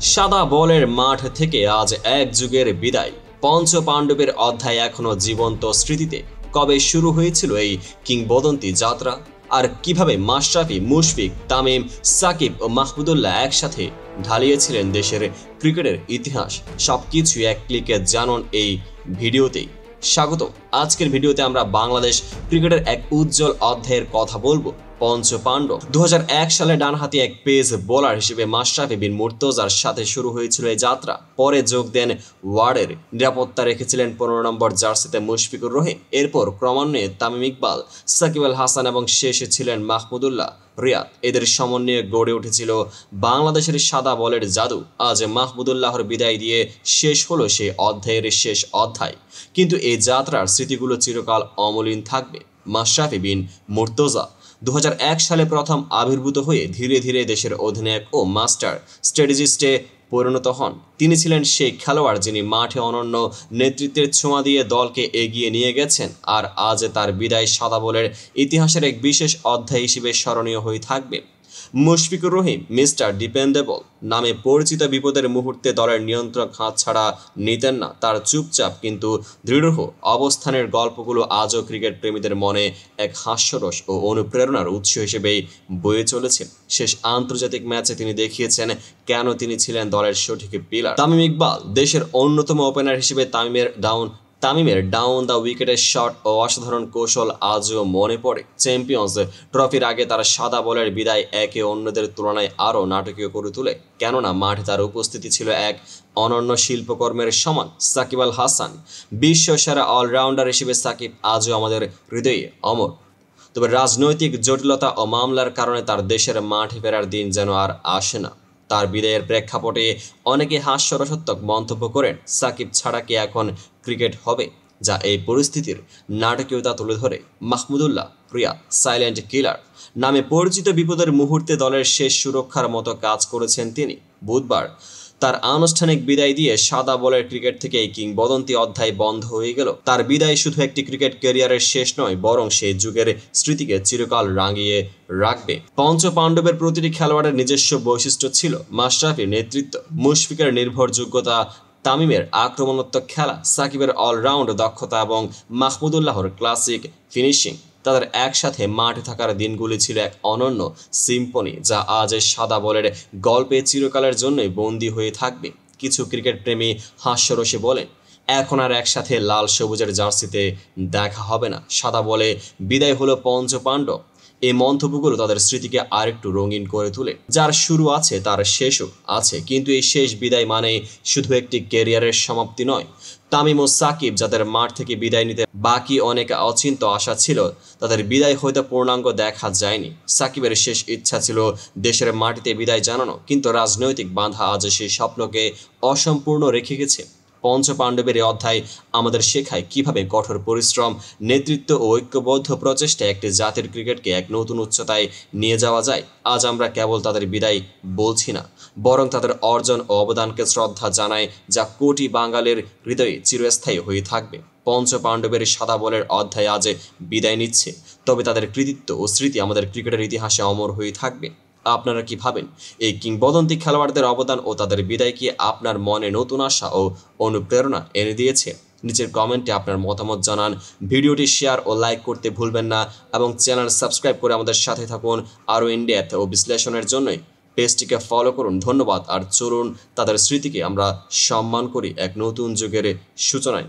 সাদা বলের মাঠ থেকে আজ এক যুগের বিদায়। পঞ্চ পাণ্ডবের অধ্যায় এখনো জীবন্ত স্মৃতিতে। কবে শুরু হয়েছিল এই কিংবদন্তি যাত্রা, আর কিভাবে মাশরাফি, মুশফিক, তামিম, সাকিব ও মাহমুদুল্লাহ একসাথে ঢালিয়েছিলেন দেশের ক্রিকেটের ইতিহাস, সবকিছু এক ক্লিকে জানুন এই ভিডিওতেই। স্বাগত। আজকের ভিডিওতে আমরা বাংলাদেশ ক্রিকেটের এক উজ্জ্বল অধ্যায়ের কথা বলবো। পঞ্চ পাণ্ডব। 2001 সালে ডানহাতি এক পেস বোলার হিসেবে মাশরাফি বিন মুর্তজার সাথে শুরু হয়েছিল এই যাত্রা। পরে যোগ দেন ওয়ার্ডের নিরাপত্তা রেখেছিলেন 15 নম্বর জার্সিতে মুশফিকুর রহিম। এরপর ক্রমান্বয়ে তামিম ইকবাল, সাকিব আল হাসান এবং শেষে ছিলেন মাহমুদুল্লাহ রিয়াদ। এদের সমন্বয়ে গড়ে উঠেছিল বাংলাদেশের সাদা বলের জাদু। আজ মাহমুদুল্লাহর বিদায় দিয়ে শেষ হলো সেই অধ্যায়ের শেষ অধ্যায়, কিন্তু এই যাত্রার স্মৃতিগুলো চিরকাল অমলিন থাকবে। মাশরাফি বিন মুর্তজা 2001 সালে প্রথম আবির্ভূত হয়ে ধীরে ধীরে দেশের অধিনায়ক ও মাস্টার স্ট্র্যাটেজিস্টে পরিণত হন। তিনি ছিলেন সেই খেলোয়াড় যিনি মাঠে অনন্য নেতৃত্বের ছোঁয়া দিয়ে দলকে এগিয়ে নিয়ে গেছেন, আর আজ তার বিদায় সাদা বলের ইতিহাসের এক বিশেষ অধ্যায় হিসেবে স্মরণীয় হয়ে থাকবে। মুশফিকুর রহিম মিস্টার ডিপেন্ডেবল নামে পরিচিত বিপদের মুহূর্তে দলের নিয়ন্ত্রক হাতছাড়া নিতেন না। তার চুপচাপ কিন্তু দৃঢ় অবস্থানের গল্পগুলো আজও ক্রিকেট প্রেমীদের মনে এক হাস্যরস ও অনুপ্রেরণার উৎস হিসেবেই বয়ে চলেছে। শেষ আন্তর্জাতিক ম্যাচে তিনি দেখিয়েছেন কেন তিনি ছিলেন দলের সঠিক পিলার। তামিম ইকবাল দেশের অন্যতম ওপেনার হিসেবে তামিমের ডাউন দ্য উইকেটের শট ও অসাধারণ কৌশল আজও মনে পড়ে। চ্যাম্পিয়ন্স ট্রফির আগে তার সাদা বলের বিদায় একে অন্যদের তুলনায় আরও নাটকীয় করে তোলে, কেননা মাঠে তার উপস্থিতি ছিল এক অনন্য শিল্পকর্মের সমান। সাকিব আল হাসান বিশ্বসেরা অলরাউন্ডার হিসেবে সাকিব আজও আমাদের হৃদয়ে অমর। তবে রাজনৈতিক জটিলতা ও মামলার কারণে তার দেশের মাঠে ফেরার দিন যেন আর আসে না। তার বিদায়ের প্রেক্ষাপটে অনেকে হাস্যরসাত্মক মন্তব্য করেন, সাকিব ছাড়া কি এখন ক্রিকেট হবে, যা এই পরিস্থিতির নাটকীয়তা তুলে ধরে। মাহমুদুল্লাহ রিয়াদ সাইলেন্ট কিলার নামে পরিচিত বিপদের মুহূর্তে দলের শেষ সুরক্ষার মতো কাজ করেছেন তিনি। বুধবার তার আনুষ্ঠানিক বিদায় দিয়ে সাদা বলের ক্রিকেট থেকে এই কিংবদন্তি অধ্যায় বন্ধ হয়ে গেল। তার বিদায় শুধু একটি ক্রিকেট ক্যারিয়ারের শেষ নয়, বরং সেই যুগের স্মৃতিকে চিরকাল রাঙিয়ে রাখবে। পঞ্চ পাণ্ডবের প্রতিটি খেলোয়াড়ের নিজস্ব বৈশিষ্ট্য ছিল। মাশরাফির নেতৃত্ব, মুশফিকের নির্ভরযোগ্যতা, তামিমের আক্রমণাত্মক খেলা, সাকিবের অলরাউন্ড দক্ষতা এবং মাহমুদুল্লাহর ক্লাসিক ফিনিশিং। তাদের একসাথে মাঠে থাকার দিনগুলি ছিল এক অনন্য সিম্ফনি, যা আজ সাদা বলের গল্পে চিরকালের জন্যই বন্দী হয়ে থাকবে। কিছু ক্রিকেট প্রেমী হাস্যরসে বলেন, এখন আর একসাথে লাল সবুজের জার্সিতে দেখা হবে না। সাদা বলে বিদায় হলো পঞ্চ পাণ্ডব। এই মন্তব্যগুলো তাদের স্মৃতিকে আরেকটু রঙিন করে তোলে। যার শুরু আছে তার শেষও আছে, কিন্তু এই শেষ বিদায় মানে শুধু একটি ক্যারিয়ারের সমাপ্তি নয়। তামিম ও সাকিব যাদের মাঠ থেকে বিদায় নিতে বাকি অনেক অচিন্ত আশা ছিল, তাদের বিদায় হয়তো পূর্ণাঙ্গ দেখা যায়নি। সাকিবের শেষ ইচ্ছা ছিল দেশের মাটিতে বিদায় জানানো, কিন্তু রাজনৈতিক বাধা আজ সেই স্বপ্নকে অসম্পূর্ণ রেখে গেছে। পঞ্চ পাণ্ডবের এই অধ্যায় আমাদের শেখায় কিভাবে কঠোর পরিশ্রম, নেতৃত্ব ও ঐক্যবদ্ধ প্রচেষ্টায় একটি জাতির ক্রিকেটকে এক নতুন উচ্চতায় নিয়ে যাওয়া যায়। আজ আমরা কেবল তাদের বিদায় বলছি না, বরং তাদের অর্জন ও অবদানকে শ্রদ্ধা জানাই, যা কোটি বাঙালির হৃদয়ে চিরস্থায়ী হয়ে থাকবে। পঞ্চ পাণ্ডবের সাদা বলের অধ্যায় আজ বিদায় নিচ্ছে, তবে তাদের কৃতিত্ব ও স্মৃতি আমাদের ক্রিকেটের ইতিহাসে অমর হয়ে থাকবে। আপনারা কি ভাবেন? এই কিংবদন্তি খেলোয়াড়দের অবদান ও তাদের বিদায় কি আপনার মনে নতুন আশা ও অনুপ্রেরণা এনে দিয়েছে? নিচের কমেন্টে আপনার মতামত জানান। ভিডিওটি শেয়ার ও লাইক করতে ভুলবেন না এবং চ্যানেল সাবস্ক্রাইব করে আমাদের সাথে থাকুন। আরও ইনডেপথ ও বিশ্লেষণের জন্যই পেজটিকে ফলো করুন। ধন্যবাদ। আর চলুন তাদের স্মৃতিকে আমরা সম্মান করি এক নতুন যুগের সূচনায়।